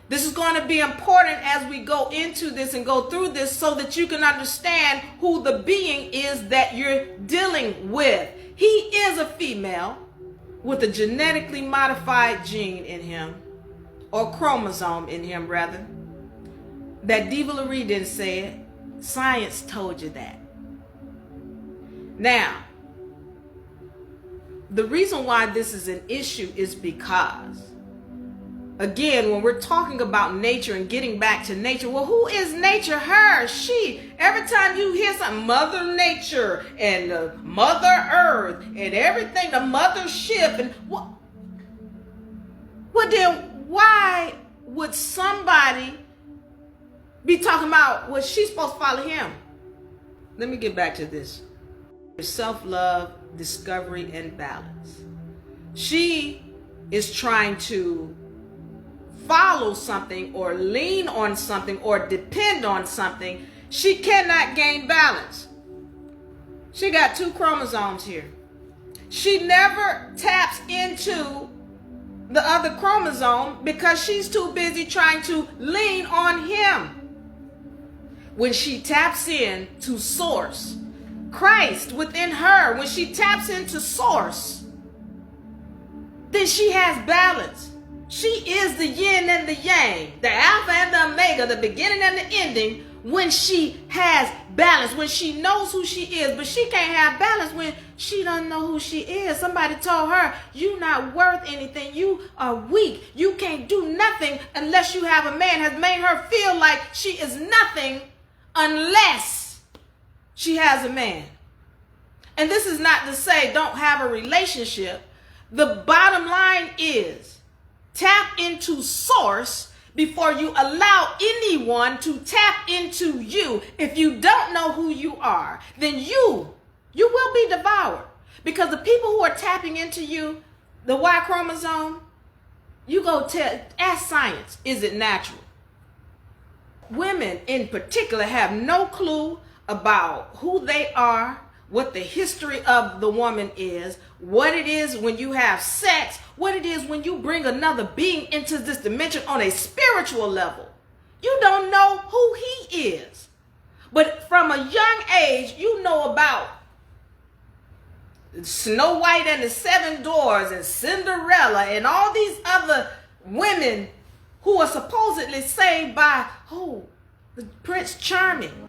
This is going to be important as we go into this and go through this so that you can understand who the being is that you're dealing with. He is a female with a genetically modified gene in him, or chromosome in him rather. That Diva Laree didn't say it. Science told you that. Now, the reason why this is an issue is because, again, when we're talking about nature and getting back to nature, well, who is nature? Her, she. Every time you hear something, Mother Nature and Mother Earth and everything, the mothership, and what? Well, then why would somebody be talking about, well, she's supposed to follow him? Let me get back to this. Self-love, discovery, and balance. She is trying to follow something or lean on something or depend on something. She cannot gain balance. She got 2 chromosomes here. She never taps into the other chromosome because she's too busy trying to lean on him. When she taps in to source, Christ within her, when she taps into source, then she has balance. She is the yin and the yang, the alpha and the omega, the beginning and the ending, when she has balance, when she knows who she is. But she can't have balance when she doesn't know who she is. Somebody told her, you're not worth anything. You are weak. You can't do nothing unless you have a man. Has made her feel like she is nothing unless she has a man. And this is not to say don't have a relationship. The bottom line is tap into source before you allow anyone to tap into you. If you don't know who you are, then you will be devoured. Because the people who are tapping into you, the Y chromosome, you go ask science, is it natural? Women in particular have no clue about who they are, what the history of the woman is, what it is when you have sex, what it is when you bring another being into this dimension on a spiritual level. You don't know who he is. But from a young age, you know about Snow White and the 7 Dwarfs and Cinderella and all these other women who are supposedly saved by, the Prince Charming.